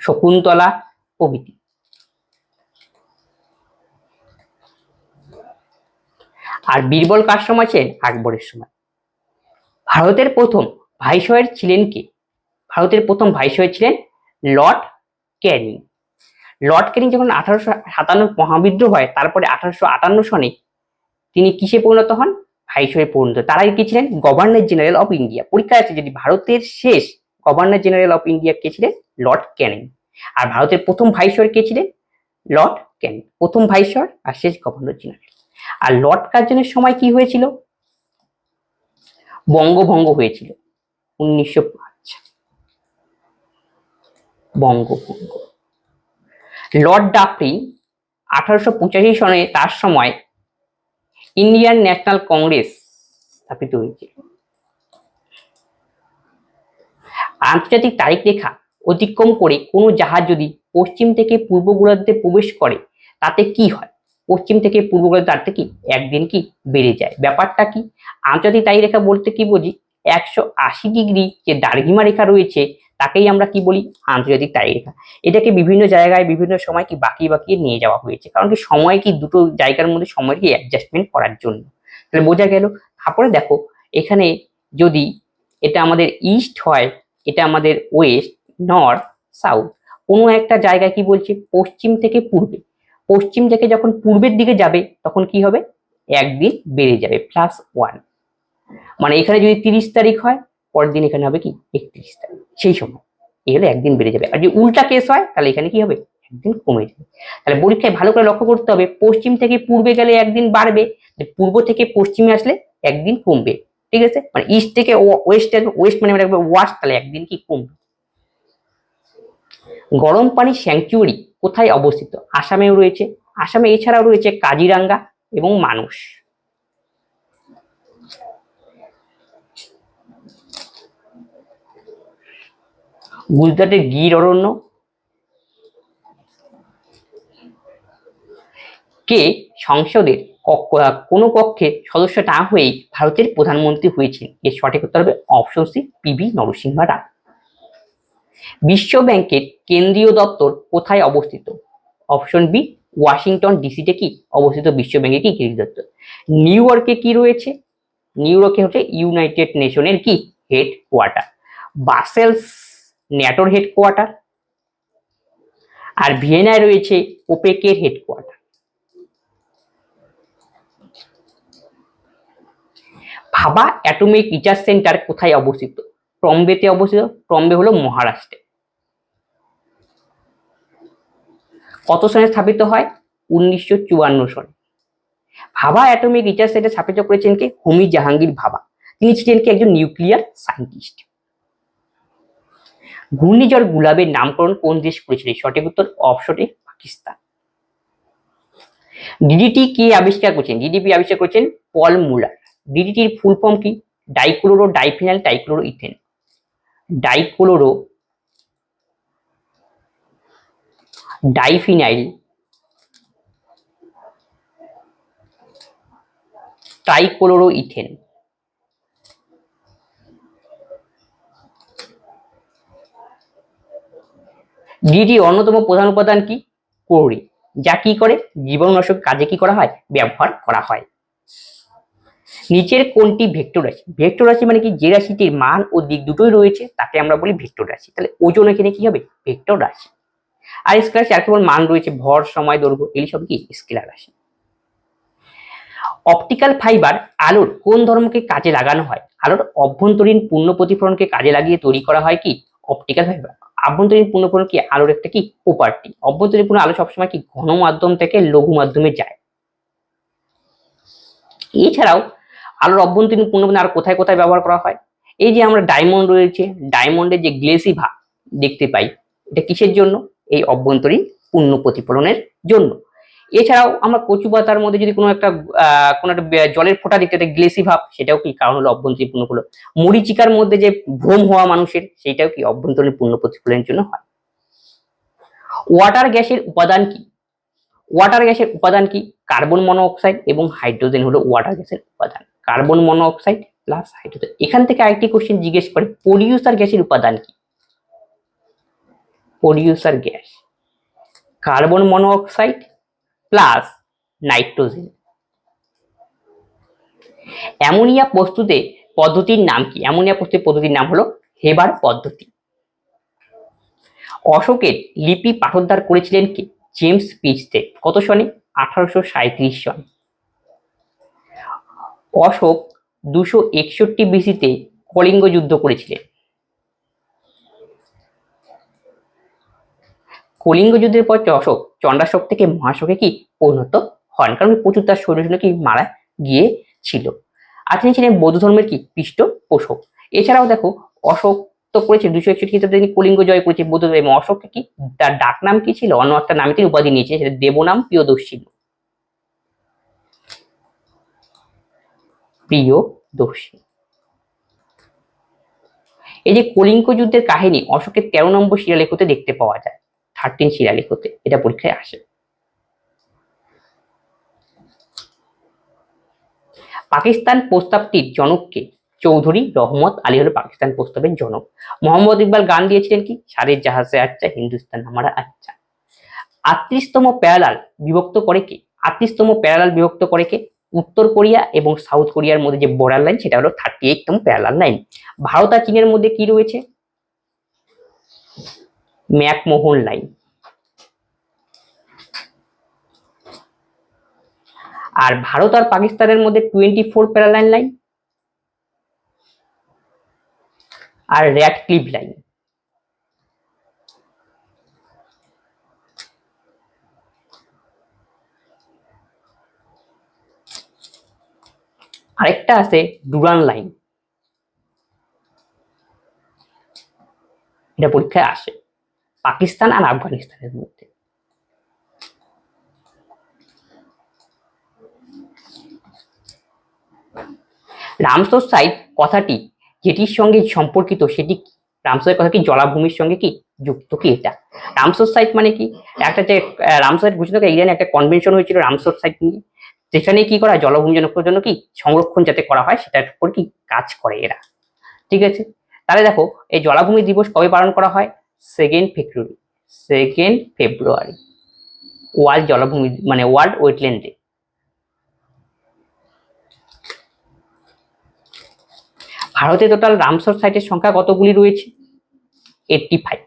শকুন্তলা প্রভৃতি। আর বীরবল কার সময় ছিলেন? আকবরের সময়। ভারতের প্রথম ভাইসরয় ছিলেন কে? ভারতের প্রথম ভাইসরয় ছিলেন লর্ড ক্যানিং। লর্ড ক্যানিং যখন 1857 মহাবিদ্রোহ হয়, তারপরে 1858 সনে তিনি কিসে পরিণত হন? ভাইসরয়ে পরিণত। তার আগে কি ছিলেন? Governor general of India. পরীক্ষা আছে যদি ভারতের শেষ গভর্নর জেনারেল অফ ইন্ডিয়া কে ছিলেন? লর্ড ক্যানিং। আর ভারতের প্রথম ভাইসরয় কে ছিলেন? লর্ড ক্যানিং, প্রথম ভাইসরয় আর শেষ গভর্নর জেনারেল। আর লর্ড কার্জনের সময় কি হয়েছিল? বঙ্গভঙ্গ হয়েছিল 1905, বঙ্গভঙ্গ। লর্ড ডাফরিন 1885 সনে তার সময় ইন্ডিয়ান ন্যাশনাল কংগ্রেস স্থাপিত হয়েছিল। আন্তর্জাতিক তারিখ রেখা অতিক্রম করে কোনো জাহাজ যদি পশ্চিম থেকে পূর্ব গোলার্ধে প্রবেশ করে তাতে কি হয়? পশ্চিম থেকে পূর্ব গোলার্ধে তার থেকে একদিন কি বেড়ে যায়। ব্যাপারটা কি? আন্তর্জাতিক তারিখ রেখা বলতে কি বুঝি? 180 ডিগ্রি যে দ্রাঘিমা রেখা রয়েছে তাকেই আমরা কি বলি? আন্তর্জাতিক তারিখ রেখা। এটাকে বিভিন্ন জায়গায় বিভিন্ন সময় কি বাঁকিয়ে বাঁকিয়ে নিয়ে যাওয়া হয়েছে, কারণ কি সময় কি দুটো জায়গার মধ্যে সময় কি অ্যাডজাস্টমেন্ট করার জন্য। তাহলে বোঝা গেল। তারপরে দেখো এখানে যদি এটা আমাদের ইস্ট হয়, এটা আমাদের ওয়েস্ট, নর্থ, সাউথ, কোনো একটা জায়গায় কি বলছে? পশ্চিম থেকে পূর্বে। পশ্চিম থেকে যখন পূর্বের দিকে যাবে তখন কি হবে? একদিন বেড়ে যাবে, +1। মানে এখানে যদি 30 তারিখ হয়, পরের দিন এখানে হবে কি 31 তারিখ, সেই সময় এই হলে একদিন বেড়ে যাবে। আর যদি উল্টা কেস হয় তাহলে এখানে কি হবে? একদিন কমে যাবে। তাহলে পরীক্ষায় ভালো করে লক্ষ্য করতে হবে, পশ্চিম থেকে পূর্বে গেলে একদিন বাড়বে, পূর্ব থেকে পশ্চিমে আসলে একদিন কমবে। ঠিক আছে, মানে ইস্ট থেকে ওয়েস্ট, ওয়েস্ট মানে ওয়াস্ট, তাহলে একদিন কি কমবে। গরম পানি স্যাংচুয়ারি কোথায় অবস্থিত? আসামেও রয়েছে। আসামে এছাড়াও রয়েছে কাজিরাঙ্গা এবং মানস। গুজরাটের গির অরণ্য। কে সংসদের কোন কক্ষের সদস্য না হয়েই ভারতের প্রধানমন্ত্রী হয়েছেন? এর সঠিক উত্তর হবে অপশন সি, পিভি নরসিংহ রাও। বিশ্ব ব্যাংকের কেন্দ্রীয় দপ্তর কোথায় অবস্থিত? অপশন বি, ওয়াশিংটন ডিসিতে কি অবস্থিত বিশ্ব ব্যাংকের কি কেন্দ্রীয় দপ্তর? নিউ ইয়র্কে কি রয়েছে? নিউ ইয়র্কে হচ্ছে ইউনাইটেড নেশনের কি হেড কোয়ার্টার। বাসেলস ন্যাটোর হেড কোয়ার্টার। আর ভিয়েনায় রয়েছে ওপেকের হেড কোয়ার্টার। ভাবা অ্যাটমিক রিসার্চ সেন্টার কোথায় অবস্থিত? ট্রম্বেতে অবস্থিত। ট্রম্বে হলো মহারাষ্ট্রে। কত সালে স্থাপিত হয়? 1954 সালে। ভাবা অ্যাটমিক রিসার্চ সেন্টার স্থাপিত করেছেন কে? হোমি জাহাঙ্গীর ভাবা। তিনি ছিলেন কি একজন নিউক্লিয়ার সায়েন্টিস্ট। ঘূর্ণিঝড় গুলাবের নামকরণ কোন দেশ করেছিল? সঠিক উত্তর অপশন এ, পাকিস্তান। ডিডিটি কে আবিষ্কার করেছেন? ডিডিপি আবিষ্কার করেছেন পল মুলার। ডিডিটির ফুল ফর্ম কি? Dichloro diphenyl trichloro ethane. Dichloro diphenyl trichloro ethane. DDT অন্যতম প্রধান উপাদান কি? ক্লোরিন, যা কি করে জীবাণুনাশক কাজে কি করা হয়? ব্যবহার করা হয়। নিচের কোনটি ভেক্টর রাশি? ভেক্টর রাশি মানে কি? যে রাশিটির মান ও দিক দুটোই রয়েছে তাকে আমরা বলি ভেক্টর রাশি। তাহলে ওজন এখানে কি হবে? ভেক্টর রাশি। আর স্কেলার রাশি আর কেবল মান রয়েছে, ভর, সময়, দৈর্ঘ্য, এগুলি সব কি স্কেলার রাশি। অপটিক্যাল ফাইবার আলোর কোন ধর্মকে কাজে লাগানো হয়? আলোর অভ্যন্তরীণ পূর্ণ প্রতিফলনকে কাজে লাগিয়ে তৈরি করা হয় কি অপটিক্যাল ফাইবার। আভ্যন্তরীণ পূর্ণ প্রতিফলন কি আলোর একটা কি প্রপার্টি। অভ্যন্তরীণ পূর্ণ আলো সবসময় কি ঘন মাধ্যম থেকে লঘু মাধ্যমে যায়। এছাড়াও আলোর অভ্যন্তরীণ পূর্ণ আর কোথায় কোথায় ব্যবহার করা হয়? এই যে আমরা ডায়মন্ড রয়েছে, ডায়মন্ডের যে গ্লেসি ভাব দেখতে পাই, এটা কিসের জন্য? এই অভ্যন্তরীণ পূর্ণ প্রতিফলনের জন্য। এছাড়াও আমরা কচু পাতার মধ্যে যদি কোনো একটা জলের ফোঁটা দেখতে পাই গ্লেসি ভাব, সেটাও কি কারণ হলো অভ্যন্তরীণ পূর্ণ প্রতিফলন। মরিচিকার মধ্যে যে ভ্রম হওয়া মানুষের, সেটাও কি অভ্যন্তরীণ পূর্ণ প্রতিফলনের জন্য হয়। ওয়াটার গ্যাসের উপাদান কি? ওয়াটার গ্যাসের উপাদান কি? কার্বন মনোঅক্সাইড এবং হাইড্রোজেন হলো ওয়াটার গ্যাসের উপাদান। Carbon monoxide plus hydrogen. এখান থেকে আরেকটি কোশ্চেন জিজ্ঞেস করে, প্রডিউসার গ্যাসের উপাদান কি? Producer gas carbon monoxide plus nitrogen. Ammonia প্রস্তুতে পদ্ধতির নাম কি? অ্যামোনিয়া প্রস্তুতের পদ্ধতির নাম হলো হেবার পদ্ধতি। অশোকের লিপি পাঠোদ্ধার করেছিলেন কে? জেমস প্রিস্টে। কত সনে? 1837 সন। অশোক 261 বিসিতে কলিঙ্গ যুদ্ধ করেছিলেন। কলিঙ্গ যুদ্ধের পর অশোক চণ্ডাশোক থেকে মহাশোকে কি পরিণত হন, কারণ প্রচুর তার সৈন্য কি মারা গিয়েছিল। আর তিনি ছিলেন বৌদ্ধ ধর্মের কি পৃষ্ঠপোষক। এছাড়াও দেখো অশোক তো করেছে 261 খ্রিস্টাব্দে তিনি কলিঙ্গ জয় করেছে বৌদ্ধ ধর্ম। অশোককে কি তার ডাক নাম কি ছিল? অন্য একটা নামে তিনি উপাধি নিয়েছে, সেটা দেবনাম প্রিয়দর্শী। প্রিয়দর্শী। এই যে কলিঙ্গ যুদ্ধের কাহিনী অশোকের 13 নম্বর শিলালেখতে দেখতে পাওয়া যায়। 13 শিলালেখতে, এটা পরীক্ষায় আসে। পাকিস্তান প্রস্তাবটির জনককে? চৌধুরী রহমত আলী হলো পাকিস্তান প্রস্তাবের জনক। মোহাম্মদ ইকবাল গান দিয়েছিলেন কি? সারের জাহাজে আচ্ছা হিন্দুস্তান আমার আচ্ছা। 38তম প্যারালাল বিভক্ত করে কে? 38তম প্যারালাল বিভক্ত করে কে? উত্তর কোরিয়া এবং সাউথ কোরিয়ার মধ্যে যে বর্ডার লাইন, সেটা হলো 38তম প্যারালাল লাইন। ভারত আর চীনের মধ্যে কি রয়েছে? McMahon line. আর ভারত আর পাকিস্তানের মধ্যে 24 প্যারালাল লাইন আর র্যাডক্লিফ লাইন। আরেকটা আছে ডুরান লাইন, এটা পরীক্ষায় আসে পাকিস্তান আর আফগানিস্তানের মধ্যে। রামসর সাইট কথাটি যেটির সঙ্গে সম্পর্কিত সেটি কি? রামসর কথাটি জলাভূমির সঙ্গে কি যুক্ত কি? এটা রামসর সাইট মানে কি? একটা যে রামসর ঘোষিত ইরানে একটা কনভেনশন হয়েছিল রামসর সাইট নিয়ে, যেখানে কি করা জলাভূমি জনকের জন্য কি সংরক্ষণ যাতে করা হয় সেটার উপর কি কাজ করে এরা। ঠিক আছে, তাহলে দেখো এই জলাভূমি দিবস কবে পালন করা হয়? 2nd ফেব্রুয়ারি। 2nd ফেব্রুয়ারি ওয়ার্ল্ড জলাভূমি মানে ওয়ার্ল্ড ওয়েটল্যান্ড ডে। ভারতে টোটাল রামসর সাইটের সংখ্যা কতগুলি রয়েছে? 85।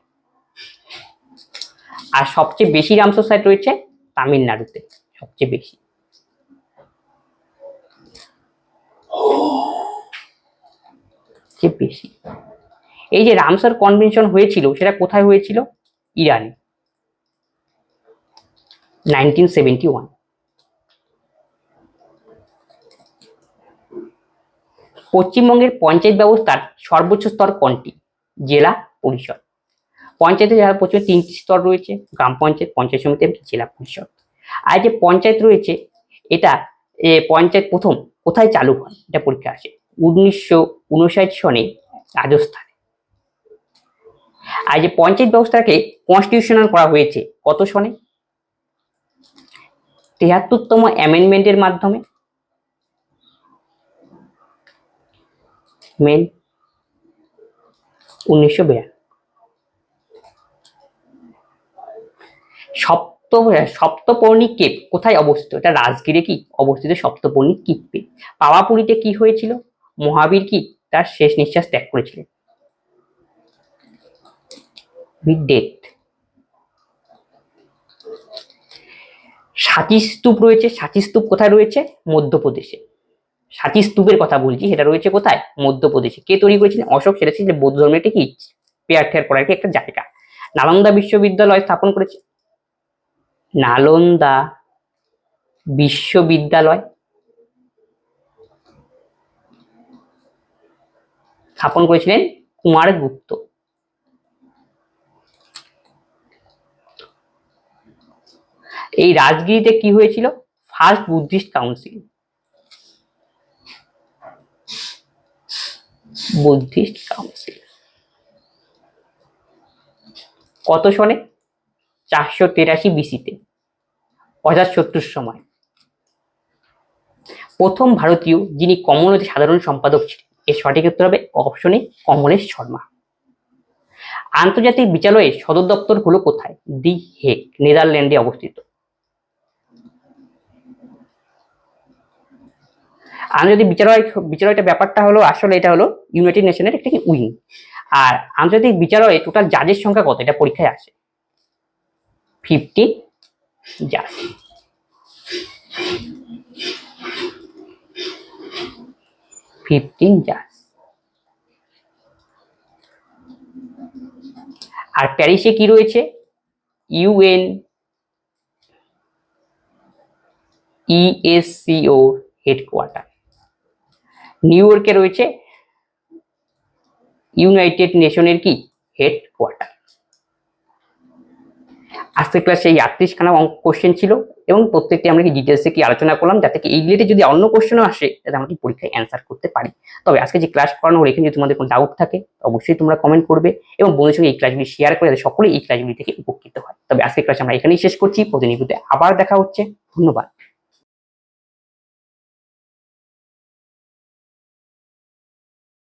আর সবচেয়ে বেশি রামসর সাইট রয়েছে তামিলনাড়ুতে, সবচেয়ে বেশি। বেশি। এই যে রামসর কনভেনশন হয়েছিল সেটা কোথায় হয়েছিল? ইরানে, 1971। পশ্চিমবঙ্গের পঞ্চায়েত ব্যবস্থার সর্বোচ্চ স্তর কোনটি? জেলা পরিষদ। পঞ্চায়েতে যারা প্রচুর 3টি স্তর রয়েছে, গ্রাম পঞ্চায়েত, পঞ্চায়েত সমিতি এবং জেলা পরিষদ। আর যে পঞ্চায়েত রয়েছে এটা পঞ্চায়েত প্রথম কোথায় চালু হয় এটা পরীক্ষা আসে? 1959 সনে রাজস্থানে। আর যে পঞ্চায়েত ব্যবস্থাকে কনস্টিটিউশনাল করা হয়েছে কত সনে? 73তম অ্যামেন্ডমেন্টের মাধ্যমে। 1942। সপ্তপর্ণিক কেপ কোথায় অবস্থিত? এটা রাজগিরে কি অবস্থিত সপ্তপর্ণিক কেপে। পাওয়াপুরীতে কি হয়েছিল? মহাবীর কি তার শেষ নিঃশ্বাস ত্যাগ করেছিলেন। ডেথ। সাঁচি স্তূপ রয়েছে, সাঁচি স্তূপ কোথায় রয়েছে? মধ্যপ্রদেশে। সাঁচি স্তূপের কথা বলছি, সেটা রয়েছে কোথায়? মধ্যপ্রদেশে। কে তৈরি করেছিলেন? অশোক। সেটা ছিল বৌদ্ধ ধর্মের কি পেয়ার টেয়ার করার একটা জায়গা। নালন্দা বিশ্ববিদ্যালয় স্থাপন করেছে। নালন্দা বিশ্ববিদ্যালয় স্থাপন করেছিলেন কুমারগুপ্ত। এই রাজগিরিতে কি হয়েছিল? First Buddhist council. Buddhist council কত সনে? 483 বিসিতে, 75 সময়। প্রথম ভারতীয় যিনি কমনওয়েলথ সাধারণ সম্পাদক ছিলেন, এর সঠিক উত্তর হবে অপশনে কমলেশ শর্মা। আন্তর্জাতিক বিচারালয়ের সদর দপ্তর হলো কোথায়? দি হেগ, নেদারল্যান্ডে অবস্থিত। আন্তর্জাতিক বিচারালয়টা ব্যাপারটা হলো আসলে এটা হলো ইউনাইটেড নেশনের একটা উইং। আর আন্তর্জাতিক বিচারালয়ে টোটাল জাজের সংখ্যা কত? এটা পরীক্ষায় আসে 15 জাজ। আর প্যারিসে কি রয়েছে? UN ESCO headquarter. নিউ ইয়র্কে রয়েছে ইউনাইটেড নেশনের কি হেডকোয়ার্টার। আজকের ক্লাসে এই 38খানা কোশ্চেন ছিল এবং প্রত্যেকটি আমরা কি ডিটেলসে কি আলোচনা করলাম, যাতে কি এই রিলেটেড যদি অন্য কোশ্চেনও আসে যাতে আমরা কি পরীক্ষায় অ্যান্সার করতে পারি। তবে আজকে যে ক্লাস করানো হলো এখানে যদি তোমাদের কোনো ডাউট থাকে অবশ্যই তোমরা কমেন্ট করবে এবং বন্ধুদের সঙ্গে এই ক্লাসগুলি শেয়ার করে যাতে সকলেই এই ক্লাসগুলি থেকে উপকৃত হয়। তবে আজকের ক্লাস আমরা এখানেই শেষ করছি। প্রতিনিয়ত আবার দেখা হচ্ছে। ধন্যবাদ।